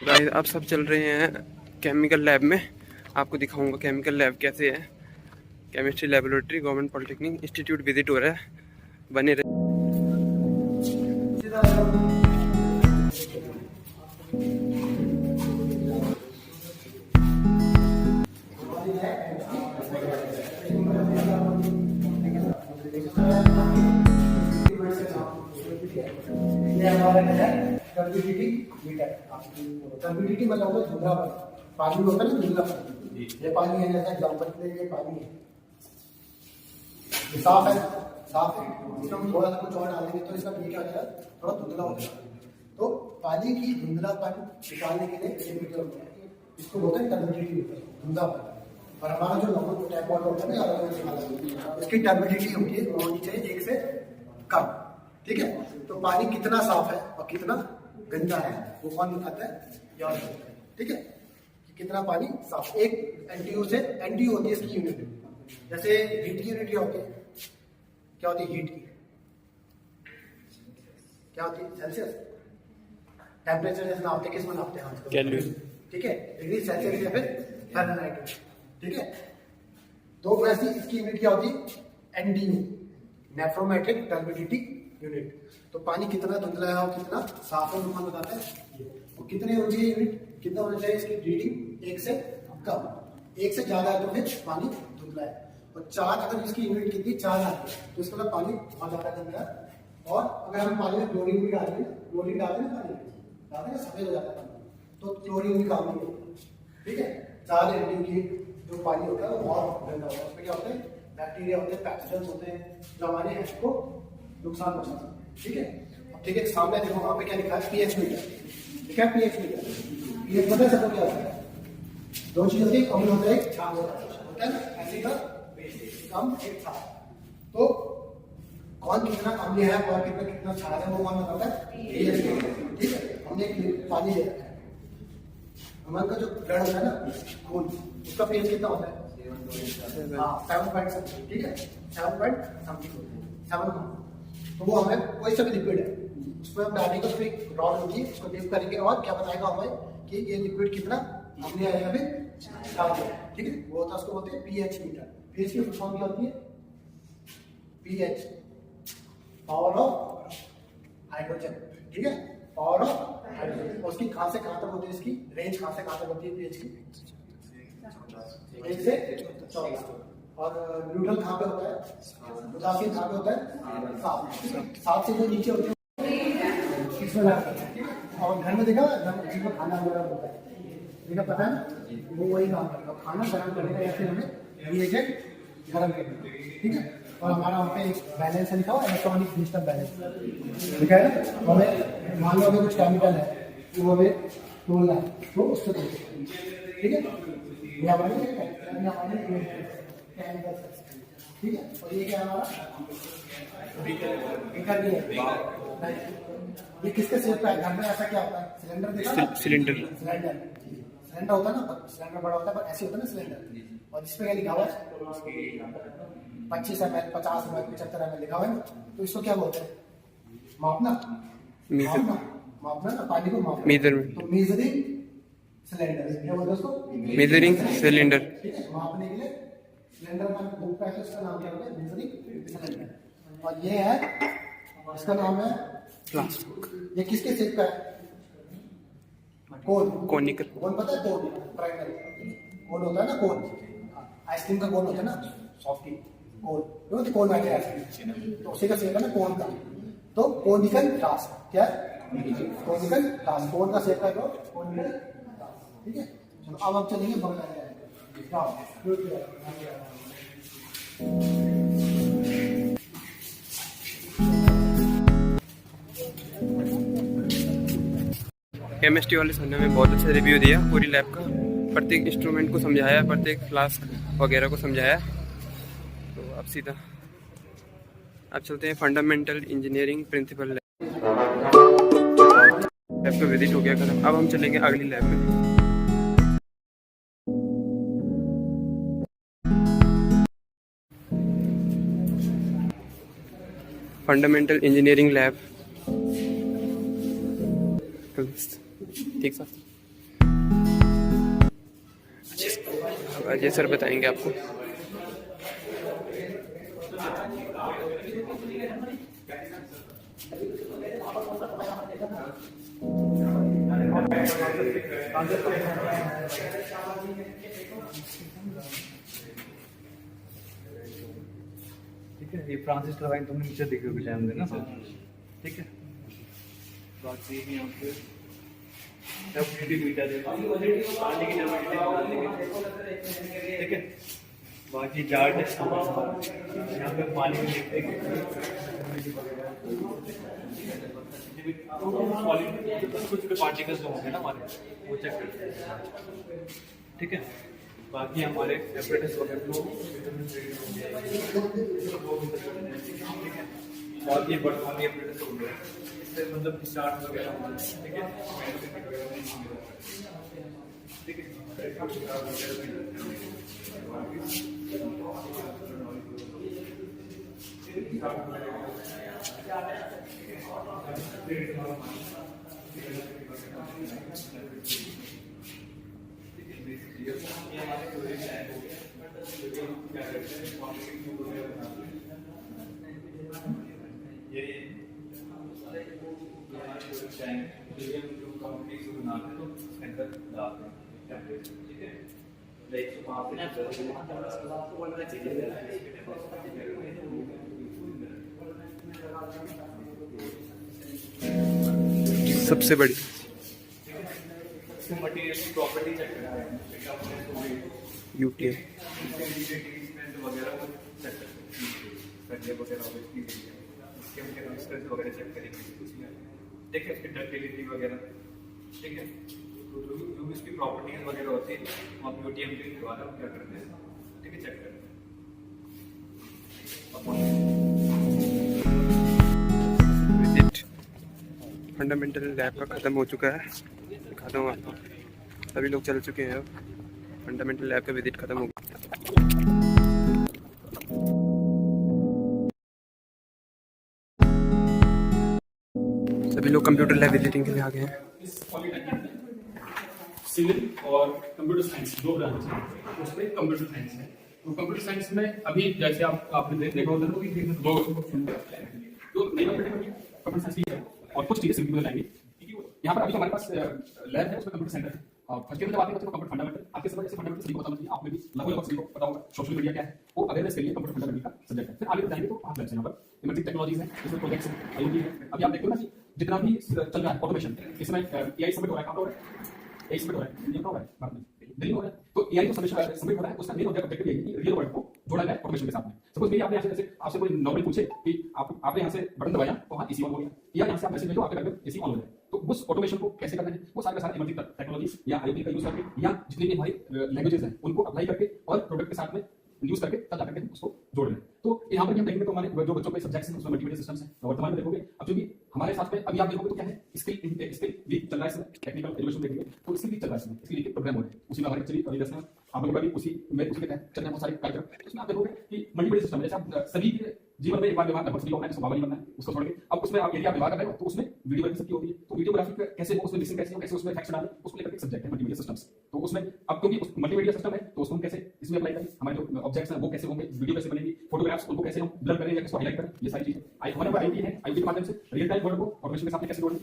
Guys आप सब चल रहे हैं केमिकल लैब में। आपको दिखाऊंगा केमिकल लैब कैसे है। Chemistry laboratory government polytechnic institute visit हो रहा है, बने रहे। कंप्यूटिटी मतलब होता है धुंधलापन। पानी होता है ना धुंधलापन, ये पानी है जैसा एग्जाम्पल के लिए ये पानी है, ये साफ है, साफ है। इसमें हम थोड़ा सा कुछ और डालेंगे तो इसका पी क्या हो जाएगा, थोड़ा धुंधला हो जाएगा। तो पानी की धुंधलापन निकालने के लिए ये मीटर होता है, इसको बोलते हैं टर्बिडिटी मीटर, धुंधलापन। और हमारा जो नॉर्मल टैप वाटर होता है ना, इसकी टर्बिडिटी होती है वो होनी चाहिए 1 से कम। ठीक है, तो पानी कितना साफ है और कितना गंदा है वो कौन बताता है, याद रखता है। ठीक है, कितना पानी साफ। एक एनटीयू से, एनटीयू होती है इसकी यूनिट, जैसे हीट की यूनिट क्या होती है, क्या होती है हीट की, क्या होती है सेल्सियस। टेम्परेचर जैसे नापते किस में नापते हैं आजकल, केल्विन। ठीक है, डिग्री सेल्सियस या फिर फ़ारेनहाइट। ठीक है, तो वैसे इसकी यूनिट क्या होती है, एनडीयू, नेफ्रोमेट्रिक टर्बिडिटी यूनिट। तो पानी कितना धुंधला है और कितना साफ है वो कौन बताता है, और कितने होनी चाहिए यूनिट, कितना होना चाहिए इसकी रीडिंग 1 से कम। 1 से ज्यादा है तो फिर पानी धुंधला है, और 4 अगर इसकी यूनिट कितनी 4 आती है तो इसका मतलब पानी बहुत ज्यादा गंदा है। और अगर हम पानी में क्लोरीन भी डालेंगे, क्लोरीन डालें ना पानी में, डालें ना सफेद हो जाता है पानी, तो क्लोरीन भी काम नहीं होता। ठीक है, 4 एनडीयू की जो पानी होता है वो बहुत गंदा होता है, उसमें क्या होता है, बैक्टीरिया होते हैं, पैथोजेंस होते हैं जो हमारे हेल्थ को नुकसान पहुंचाते हैं। ठीक है, अब ठीक है, सामने देखो वहां पे क्या लिखा है, पीएच मीटर लिखा है, पीएच मीटर। पीएच पता है सबको क्या होता है, दो चीज होती है, अम्ल होता है, क्षार होता है ना, एसिड और कम एक क्षार। तो कौन कितना अम्ल है और कितना क्षार है वो कौन बताता है, पीएच मीटर। ठीक है, हमने एक पानी ले रखा है, हमारे का जो ब्लड होता है ना खून, उसका पीएच कितना होता है, 7.7। ठीक है, 7.7। तो वो हमें कोई सा भी लिक्विड है उसमें हम डालेंगे, उसमें एक रॉड होती है, उसको डिप करेंगे और क्या बताएगा हमें कि ये लिक्विड कितना हमने आया फिर डाल दिया। ठीक है, वो होता है, उसको बोलते हैं पीएच मीटर। पीएच की फुल फॉर्म क्या होती है, पीएच, पावर ऑफ हाइड्रोजन। ठीक है, पावर ऑफ हाइड्रोजन। उसकी कहां से कहां तक होती है, इसकी रेंज कहां से कहां तक होती है पीएच की, 1 से 14। और न्यूट्रल कहाँ पे होता है, उदासीन कहाँ पे होता है, 7। 7 से जो नीचे होते हैं इसमें लगता है। और घर में देखा जिसमें खाना वगैरह होता है, देखा पता है ना, वो वही काम करेगा, खाना गर्म करेगा या फिर हमें रिएजेंट गर्म करेगा। ठीक है, और हमारा वहाँ पे एक बैलेंस है लिखा हुआ, इलेक्ट्रॉनिक डिजिटल बैलेंस लिखा है ना, हमें मान लो अगर कुछ केमिकल है वो हमें तोड़ना है तो उससे तोड़ते। ठीक है, ये हमारे ठीक है, और ये क्या हमारा बीकर भी है। ये किसके शेप का है, घर में ऐसा क्या होता है, सिलेंडर देखा, सिलेंडर सिलेंडर होता है ना, सिलेंडर बड़ा होता है पर ऐसे होता है ना सिलेंडर, और इस पे क्या लिखा हुआ है 25 ml 50 ml 75 ml लिखा हुआ है ना, तो इसको क्या बोलते हैं, मापना, मापना ना, पानी को मापना, मेजरमेंट। तो मेजरिंग सिलेंडर क्या बोलते हैं उसको, मेजरिंग सिलेंडर। ठीक है, मापने के लिए सिलेंडर का बुक पैक, इसका नाम क्या होता है, मेजरिंग सिलेंडर। और ये है, इसका नाम है फ्लास्क। ये किसके शेप का है, कोन, कोनिकल। कोन पता है, कोन ट्रायंगल कोन होता है ना, कोन आइसक्रीम का कोन होता है ना, सॉफ्टी कोन, तो कोन बैठे आइसक्रीम, तो उसी का शेप है ना कोन का। तो कोनिकल फ्लास्क क्या है, कोनिकल फ्लास्क, कोन का शेप है तो कोनिकल फ्लास्क। ठीक है, चलो अब हम चलेंगे बगल में। केमिस्ट्री वाले सर ने हमें बहुत अच्छा रिव्यू दिया पूरी लैब का, प्रत्येक इंस्ट्रूमेंट को समझाया, प्रत्येक फ्लास्क वगैरह को समझाया। तो अब सीधा अब चलते हैं फंडामेंटल इंजीनियरिंग प्रिंसिपल लैब का विजिट हो गया खत्म। अब हम चलेंगे अगली लैब में। फंडामेंटल इंजीनियरिंग लैब, ठीक सर। अजय सर बताएंगे आपको। ठीक है, ये फ्रांसिस टर्बाइन तुमने नीचे देखी होगी टाइम देना। ठीक है, बाकी यहाँ पे मीटर है, ठीक है। बाकी चार्ट यहाँ पे पानी में देखते हैं कुछ पार्टिकल्स होंगे ना हमारे, वो चेक करते हैं। ठीक है, बाकी हमारे एपरेटस वगैरह बाकी बड़े एपरेटस हो गए, इससे मतलब डिस्चार्ज वगैरह। ठीक है, ठीक है। सबसे बड़ी मटेरियल की प्रॉपर्टी चेक करना है, यूटीआई वगैरह को चेक करते हैं, वगैरह चेक करेंगे उसमें। ठीक है, उसकी डक्टिलिटी वगैरह। ठीक है, तो जो भी उसकी प्रॉपर्टीज वगैरह होती है हम यूटीएम के द्वारा क्या करते हैं, ठीक है, चेक करते विजिट फंडामेंटल लैब का ख़त्म हो चुका है। दिखाता हूँ आपको, सभी लोग चल चुके हैं। अब फंडामेंटल लैब का विजिट ख़त्म हो गया। सभी लोग कंप्यूटर लैब विजिटिंग के लिए आ गए हैं। सिविल और कंप्यूटर साइंस दो ब्रांच है, उसमें कंप्यूटर साइंस है। तो कंप्यूटर साइंस में अभी जैसे आपने देखा होगा दो कंप्यूटर साइंस है और कुछ चीजें सिविल में लाएंगे। यहाँ पर अभी हमारे पास लैब है, उसमें कंप्यूटर सेंटर है। फर्स्ट ईयर में जब आते हैं तो कंप्यूटर फंडामेंटल आपके समय जैसे फंडामेंटल सभी को पता होना चाहिए, आपने भी लगभग सभी को पता होगा सोशल मीडिया क्या है, वो अवेयरनेस के लिए कंप्यूटर फंडामेंटल का सब्जेक्ट है। फिर आगे बताएंगे तो 5 लैब्स हैं यहाँ पर, इमर्जिंग टेक्नोलॉजीज है, इसमें प्रोजेक्ट्स है, आईओटी है। अभी आप देखते हो ना कि जितना भी चल रहा है ऑटोमेशन, इसमें एआई सबमिट हो रहा है, कहाँ हो रहा है, एआई सबमिट हो रहा है, इंडिया का हो रहा है, भारत में दिल्ली हो रहा है। तो एआई तो सबमिट हो रहा है, उसका मेन ऑब्जेक्टिव यही है कि रियल वर्ल्ड को जोड़ा जाए ऑटोमेशन के साथ में। सपोज मेरी आपने यहाँ से जैसे आपसे कोई नॉर्मल पूछे कि आपने यहाँ से बटन दबाया तो हाँ एसी ऑन हो गया, या यहाँ से आप मैसेज भेजो आपके घर में एसी ऑन हो जाए। तो उस ऑटोमेशन को कैसे करना है, वो सारे का सारा इमर्जिंग टेक्नोलॉजी या आईओटी का यूज करके या जितनी भी हमारी लैंग्वेजेस हैं उनको अप्लाई करके और प्रोडक्ट के साथ में यूज करके तब जाकर के उसको जोड़ लें। तो यहाँ पर हम देखेंगे तो हमारे जो बच्चों के सब्जेक्ट्स हैं उसमें मल्टीमीडिया सिस्टम्स हैं। वर्तमान में देखोगे अब जो भी हमारे साथ में अभी आप देखोगे तो क्या है, स्किल वीक चल रहा है, इसमें टेक्निकल एजुकेशन देखेंगे तो स्किल वीक चल रहा है, इसमें स्किल वीक प्रोग्राम हो रहे हैं, उसी में हमारे चलिए अभी दस आप लोग भी उसी के तहत चल रहे हैं बहुत सारे कार्यक्रम। उसमें आप देखोगे कि मल्टीमीडिया सिस्टम जैसे आप सभी के जीवन में एक बार व्यवहार लगभग सभी को अपना स्वभाव बनना है, उसको छोड़ के अब उसमें आप यदि आप व्यवहार कर रहे हो तो उसमें वीडियोग्राफी सबकी होती है। तो वीडियोग्राफी कैसे हो, उसमें लिसनिंग कैसे हो, कैसे उसमें फैक्ट्स डालें, उसको लेकर एक सब्जेक्ट है मल्टीमीडिया सिस्टम्स। तो उसमें अब क्योंकि मल्टीमीडिया सिस्टम है तो उसको हम कैसे इसमें अप्लाई करें, हमारे जो ऑब्जेक्ट्स हैं वो कैसे होंगे, वीडियो कैसे बनेगी, फोटोग्राफ्स उनको कैसे हम ब्लर करें या कैसे हाईलाइट करें, ये सारी चीजें हमारे पास आईटी है। आईटी के माध्यम से रियल टाइम वर्ड को ऑटोमेशन के साथ में कैसे जोड़ें,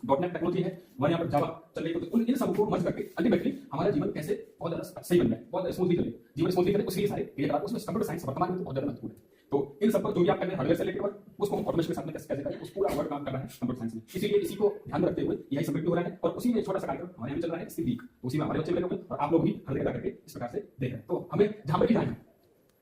डॉटनेट टेक्नोलॉजी है, हमारे यहाँ पर जावा चल रही है। तो इन सबको मर्ज करके अल्टीमेटली हमारा जीवन कैसे बहुत ज्यादा सही बन जाए, बहुत स्मूथली चले, जीवन स्मूथली चले, उसके लिए सारे उसमें कंप्यूटर साइंस वर्तमान में तो बहुत ज्यादा महत्वपूर्ण है। तो इन सब पर जो भी आप कर रहे हैं हार्डवेयर से लेकर उसको हम ऑटोमेशन के साथ में कैसे करें, उस पूरा वर्क काम कर रहा है कंप्यूटर साइंस में। इसीलिए इसी को ध्यान में रखते हुए एआई सबमिट हो रहा है और उसी में छोटा सा कार्यक्रम हमारे यहाँ चल रहा है, इसकी वीक उसी में हमारे बच्चे लगे हुए और आप लोग भी हर जगह करके इस प्रकार से देख रहे हैं। तो हमें जहां पर भी जाना है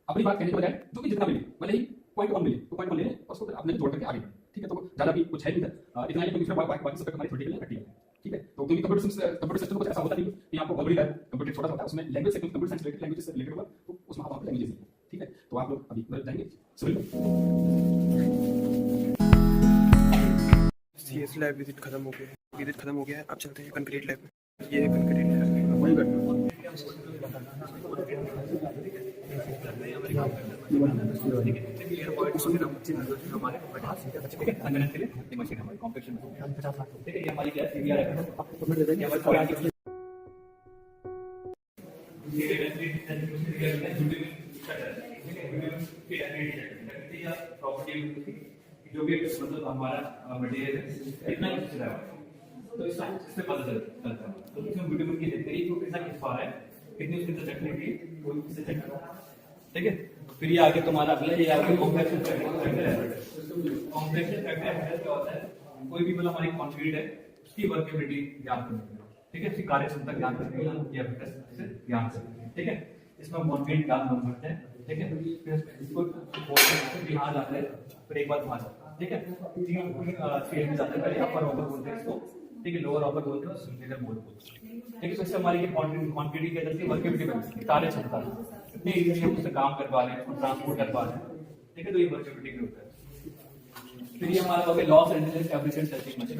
अपनी बात कहने के बजाय जो भी जितना मिले भले ही 0.1 मिले तो 0.1 ले लें और उसको अपने जोड़ करके आगे बढ़ें। ठीक है, तो ज्यादा भी कुछ है नहीं इतना ही, क्योंकि बाकी सब हमारी थोड़ी प्रैक्टिकल है। ठीक है, तो क्योंकि कंप्यूटर सिस्टम कुछ ऐसा होता नहीं कि आपको ऑलरेडी कंप्यूटर छोटा होता है, उसमें लैंग्वेज से कंप्यूटर साइंस रिलेटेड लैंग्वेज से रिलेटेड होगा तो उसमें आप लैंग्वेजेस हैं। ठीक है, तो आप लोग अभी जाएंगे सीएस लैब विजिट खत्म हो गया है, अब चलते हैं कंक्रीट लैब में। ये है कंक्रीट लैब, वही करना जो भी मतलब हमारा मटेरियल है कितना खिंच रहा है, तो इससे पता चलता है। तो इसमें बिटुमिन की देखते हैं वो कितना खिंच पा रहा है, कितनी उसकी अंदर चटनी की वो इससे चेक करना है, ठीक है। फिर ये आगे तुम्हारा अगला ये आगे कॉम्प्लेक्शन फैक्टर। कॉम्प्लेक्शन फैक्टर क्या होता है, कोई भी मतलब हमारी कॉन्क्रीट है उसकी वर्केबिलिटी ज्ञान करने के लिए, ठीक है, उसकी कार्यक्षमता ज्ञान करने के लिए हम क्या करते हैं, ज्ञान करते हैं, ठीक है। इसमें हम कॉन्क्रीट ज्ञान करते हैं, ठीक है। फिर इसको यहाँ जाते हैं, फिर एक बार वहाँ जाते हैं, ठीक है। तीन स्टेज में जाते हैं, पहले अपर ऑपर बोलते हैं इसको, ठीक है, लोअर ऑपर बोलते हैं, सुपीरियर बोलते हैं, ठीक है। तो इससे हमारी क्वांटिटी क्या जाती है, वर्केबिलिटी बनती है, कार्यक्षमता कितनी इजीली हम उससे काम कर पा रहे हैं, उसको ट्रांसपोर्ट कर पा रहे हैं, ठीक है। तो ये वर्केबिलिटी होता है। फिर ये हमारा हो गया Los Angeles fabrication testing machine,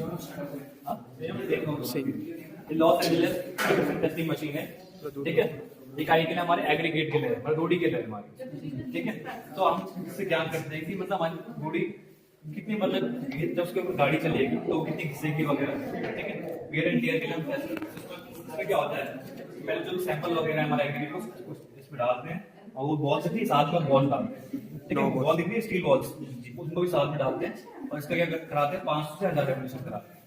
ये Los Angeles fabrication testing machine है, ठीक है। इकाई के लिए हमारे एग्रीगेट के लिए, रोडी के लिए हमारी, ठीक है। तो हम इससे ज्ञान करते हैं कि मतलब हमारी रोडी कितनी मतलब जब उसके ऊपर गाड़ी चलेगी तो कितनी घिसेगी वगैरह, ठीक है। वेयर एंड टियर के लिए हम इसमें क्या होता है, पहले जो सैंपल वगैरह हमारा एग्रीगेट को इसमें डालते हैं और वो बॉल से साथ में बॉल डालते हैं, ठीक है। बॉल दिखती है स्टील बॉल्स, उनको भी साथ में डालते हैं और इसका क्या कराते हैं 500 से 1000 रेवोल्यूशन कराते हैं,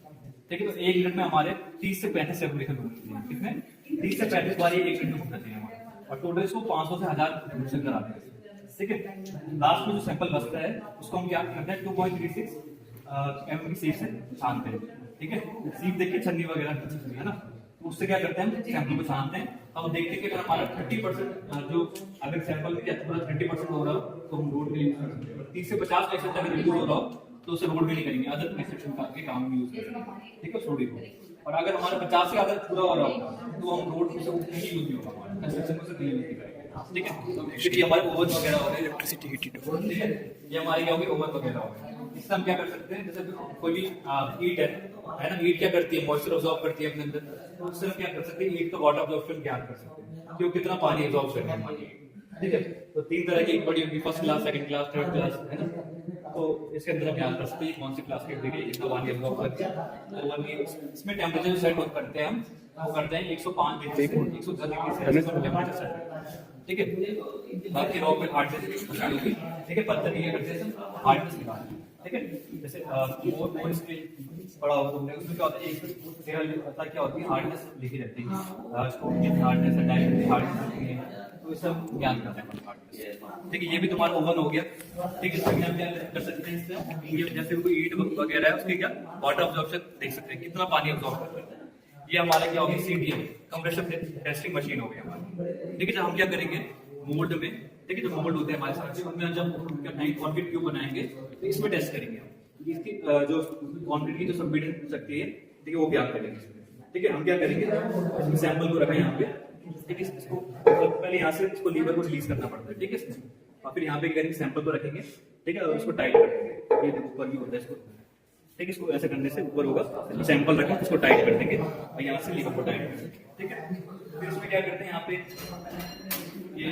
ठीक है। तो 1 मिनट में हमारे 30 से 35 रेवोल्यूशन होते हैं, कितने 30 से 35 बार 1 मिनट में घूमना चाहिए हमारा, और टोटल इसको 500 से 1000 रेवोल्यूशन कराते हैं, ठीक है। लास्ट में जो सैंपल बचता है उसको हम क्या करते हैं 2.36 mm की सीप से छानते हैं, ठीक है। सीप देखिए छन्नी वगैरह है ना, तो उससे क्या करते हैं सैंपल को छानते हैं। हम देखते हैं कि अगर हमारा 30% जो अगर सैंपल में क्या 30% हो रहा हो तो हम रोड के लिए 30 से 50% अगर रिड्यूस हो रहा हो तो उसे रोड में नहीं करेंगे, अदर कंस्ट्रक्शन के काम में यूज करेंगे, ठीक है, छोड़ी को। और अगर हमारा 50 से अगर पूरा हो रहा हो तो हम रोड से नहीं यूज नहीं होगा, हमारा कंस्ट्रक्शन में से नहीं यूज करेंगे, ठीक है। क्योंकि हमारे ओवन वगैरह हो गए, इलेक्ट्रिसिटी हीटेड, ठीक है, ये हमारे क्या हो गए ओवन वगैरह हो गए। इससे हम क्या कर सकते हैं, जैसे कोई भी ईट है ना, ईट क्या करती है मॉइस्चर अब्सॉर्ब करती है अपने अंदर, तो उससे हम क्या कर सकते हैं ईट का वाटर अब्सॉर्प्शन ज्ञान कर सकते हैं कि वो कितना पानी अब्सॉर्ब कर रहा है, ठीक है। तो 3 तरह की बड़ी होगी, first class, second class, third class, है ना। तो इसके अंदर हम ज्ञान कर सकते हैं कौन सी क्लास के देखिए इतना पानी अब्सॉर्ब करती है। इसमें टेम्परेचर सेट करते हैं हम, वो करते हैं 105 डिग्री से 110 डिग्री सेल्सियस पर टेम्परेचर सेट, ठीक है। बाकी रॉक में हार्डनेस, ठीक है, पत्थर ये करते हैं हार्डनेस निकालते हैं, ठीक है। जैसे और इसके बड़ा होता है उसमें क्या होता है एक क्या होती है हार्डनेस लिखी रहती है, स्टोन की हार्डनेस है, डायमंड की हार्डनेस होती है, तो इसे हम ज्ञान करते हैं हार्डनेस, ठीक है। ये भी तुम्हारा ओवन हो गया, ठीक है। इसमें हम क्या कर सकते हैं, इससे ये जैसे कोई ईंट वगैरह है उसके क्या वाटर अब्जॉर्प्शन देख सकते हैं कितना पानी अब्जॉर्ब कर रहा है। ये हमारा क्या होगी CTM कंप्रेशन टेस्टिंग मशीन हो गई हमारी, ठीक है। जब हम क्या करेंगे मोल्ड में, ठीक है, जो मोल्ड होते हैं हमारे साथ उनमें जब कॉन्क्रीट क्यूब बनाएंगे तो इसमें टेस्ट करेंगे हम इसकी जो कॉन्क्रीट की जो संपीड़न शक्ति है, ठीक है, वो क्या करेंगे, ठीक है। हम क्या करेंगे इसमें सैंपल को रखें यहाँ पे, ठीक है। इसको पहले यहाँ से इसको लीवर को रिलीज करना पड़ता है, ठीक है, और फिर यहाँ पे करेंगे सैंपल को रखेंगे, ठीक है, और उसको टाइट करेंगे, ये देखो ऊपर भी होता है इसको, ठीक है। इसको ऐसे करने से ऊपर होगा, सैंपल रखें इसको टाइट कर देंगे और यहाँ से लीवर को टाइट कर देंगे, ठीक है। फिर इसमें क्या करते हैं यहाँ पे ये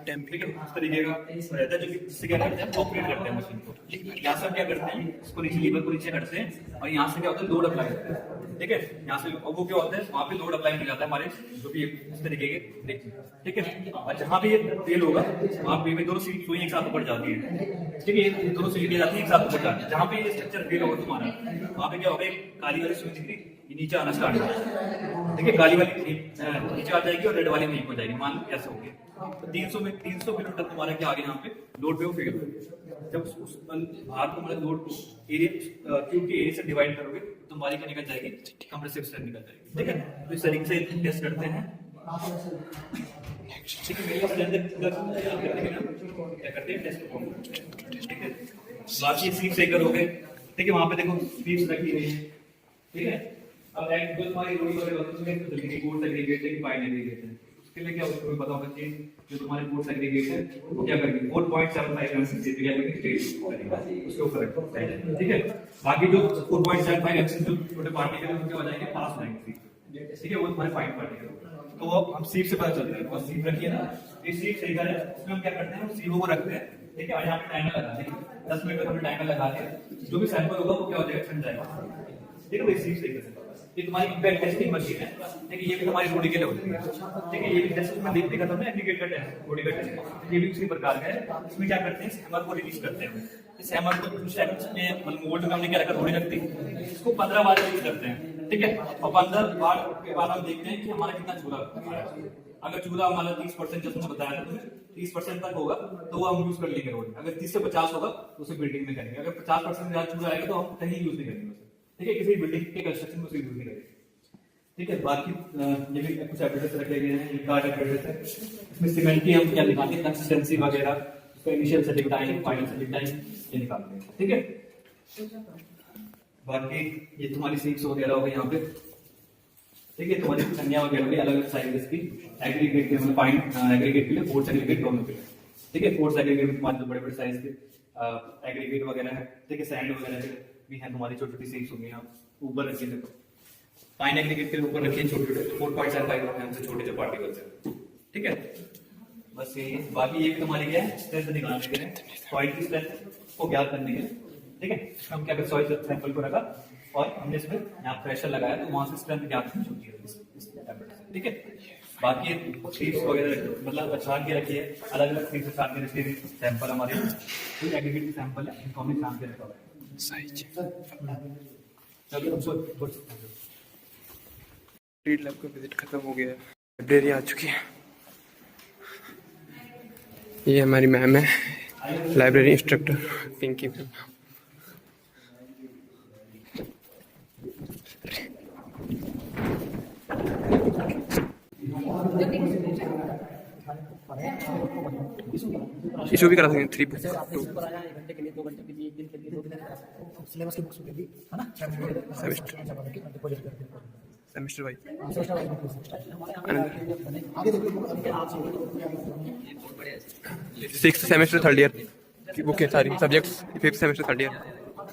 ठीक है इस तरीके का रहता है, जो इससे क्या करते हैं ऑपरेट करते हैं मशीन को। यहाँ से हम क्या करते हैं इसको नीचे लीवर को नीचे करते हैं और यहाँ से क्या होता है लोड अप्लाई करते हैं, ठीक है। यहाँ से वो क्या होता है वहाँ पे लोड अप्लाई किया जाता है हमारे जो भी इस तरीके के, ठीक है। और जहाँ पे ये तेल होगा वहाँ पे दोनों सुई एक साथ ऊपर जाती है, ठीक है, ये दोनों सुई जाती है एक साथ ऊपर जाती है। जहाँ पे ये स्ट्रक्चर फेल होगा तुम्हारा वहाँ पे क्या होगा काली वाली सुई दिख रही ये नीचे आना स्टार्ट हो जाएगा, ठीक है। काली वाली नीचे आ जाएगी और रेड वाली नहीं हो जाएगी, मान कैसे हो गया। तो 300 किलो तक तुम्हारा क्या आगे यहाँ पे लोड पे वो फेल हो। जब उस भार को मतलब लोड एरिया क्यूब के एरिया से डिवाइड करोगे तो तुम्हारी क्या निकल जाएगी कंप्रेसिव स्ट्रेंथ निकल जाएगी, ठीक है। तो इस तरीके से टेस्ट करते हैं, ठीक है। मेरे क्या करते हैं टेस्ट, ठीक है। बाकी सीप सेकर हो गए, ठीक है, वहां पे देखो सीप्स रखी हुई है, ठीक है। अब एक जो तुम्हारी रोडी वगैरह होती है तो जल्दी कोड सेग्रीगेट है फाइन एग्रीगेट है, उसके लिए क्या उसको पता होगा कि जो तुम्हारे कोड सेग्रीगेट है वो क्या करेंगे 4.75 एमएम से क्या करेंगे स्टेज करेगा उसके ऊपर रखो, ठीक है। बाकी जो 4.75 एमएम जो छोटे पार्टिकल है उनके हो जाएंगे पास हो जाएंगे, ठीक है, वो तुम्हारे फाइन पार्टिकल। तो वो हम सीप से पता चलता है, वो सीप रखिए ना, ये सीप सही है, उसमें हम क्या करते हैं सीओ को रखते हैं, ठीक है। और यहाँ पे टाइमर लगा देंगे 10 मिनट का हमने टाइमर लगा दिया, जो भी सैंपल होगा वो क्या हो जाएगा ठंड जाएगा, ठीक है। तो सीप सही कर सकते हैं। ये तुम्हारी इम्पैक्ट टेस्टिंग मशीन है, ठीक है, ये भी हमारी बॉडी के लिए होती है, ठीक है, ये भी टेस्ट में देखा था हमने एग्रीगेट का टेस्ट, बॉडी का टेस्ट, ये भी उसी प्रकार का है। इसमें क्या करते हैं, इस हैमर को रिलीज करते हैं, इस हैमर को कुछ सेकंड्स में मतलब मोल्ड में हमने क्या रखा, थोड़ी रखती है, इसको 15 बार रिलीज करते हैं, ठीक है, और 15 बार के बाद हम देखते हैं कि हमारा कितना चूल्हा आ रहा है। अगर चूल्हा हमारा 30% जैसे मैंने बताया था तुम्हें 30% तक होगा तो वो हम यूज कर लेंगे रोड, अगर 30 से 50 होगा तो उसे बिल्डिंग में करेंगे, अगर 50% ज्यादा चूल्हा आएगा तो हम कहीं यूज नहीं करेंगे उसे, ठीक है, किसी बिल्डिंग के कंस्ट्रक्शन में उसे यूज नहीं करेंगे, ठीक है। बाकी ये भी कुछ एप्लीकेशन रखे गए हैं, ये कार्ड एप्लीकेशन है, इसमें सीमेंट की हम क्या निकालते हैं, कंसिस्टेंसी वगैरह, उसका initial setting time, final setting time ये निकालते हैं, ठीक है। बाकी ये तुम्हारी सीट्स वगैरह हो गई यहाँ पे, ठीक है, तुम्हारी संज्ञा वगैरह भी अलग अलग साइजेस की, एग्रीगेट के मतलब फाइन एग्रीगेट के लिए, फोर्स एग्रीगेट दोनों के लिए, ठीक है। फोर्स एग्रीगेट में तुम्हारे जो बड़े बड़े साइज के एग्रीगेट वगैरह है, ठीक है, सैंड वगैरह के भी है, तुम्हारी छोटी छोटी सीट्स होंगी, आप ऊपर रखिए, देखो फाइन एग्रीगेट के ऊपर रखिए छोटे छोटे 4.75 mm से छोटे जो पार्टिकल्स हैं, ठीक है। बस यही है। बाकी ये तुम्हारी क्या है, स्ट्रेंथ निकालने के लिए, सॉइल की स्ट्रेंथ को ज्ञात करने के लिए, ठीक है। हम क्या करते, सॉइल सैंपल को रखा और हमने इसमें यहाँ प्रेशर लगाया तो वहां से स्ट्रेंथ ज्ञात होती है इस टैबलेट से, ठीक है। बाकी सीट्स वगैरह मतलब छान के रखिए, अलग अलग सीट्स छान के रखिए, सैंपल हमारे कोई एग्रीगेट की सैंपल है, इनको हमने छान के रखा हुआ है, सही चलिए हम रीड लैब का विजिट खत्म हो गया है, लाइब्रेरी आ चुकी है। ये हमारी मैम है, library instructor Pinky ma'am. Issue भी करा सकते हैं 3 बुक्स घंटे के लिए 2 घंटे के लिए 1 दिन के लिए 2 दिन सिलेबस की बुक्स के लिए है ना, सेमेस्टर वाइज। आगे देखो 6th सेमेस्टर 3rd ईयर की बुक है सारी subjects, 5th semester 3rd year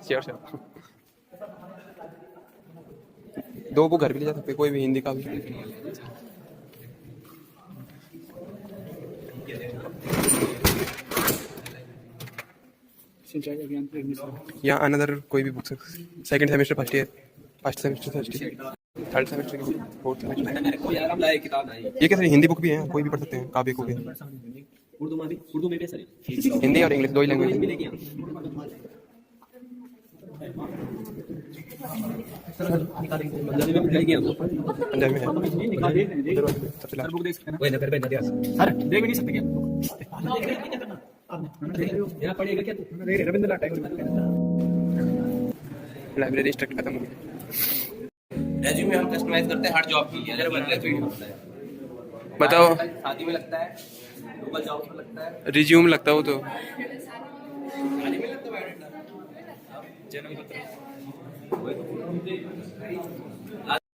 share से 2 बुक घर भी ले जा सकते, कोई भी हिंदी का भी। या अनदर कोई भी book, 2nd semester 1st year, 1st semester 1st year, 3rd semester की 4th सेमेस्टर। ये कैसे हिंदी बुक भी है, कोई भी पढ़ सकते हैं, काव्य को भी, उर्दू में भी सर हिंदी और इंग्लिश 2 ही लैंग्वेज। मिलेगी पंजाबी में मिलेगी आपको, पंजाबी में है सबसे लास्ट। वही नगर पे नदिया सर देख भी नहीं सकते क्या यहाँ पढ़िएगा क्या तू, रविंद्रनाथ टैगोर लाइब्रेरी इंस्ट्रक्ट खत्म हो गया। रेज्यूमे हम कस्टमाइज करते हैं हर जॉब के लिए, अगर रेज्यूमे होता है, बताओ शादी में लगता है, लोकल जॉब में लगता है, रिज्यूम लगता हो तो शादी में लगता है, बायोडाटा, जन्म पत्र,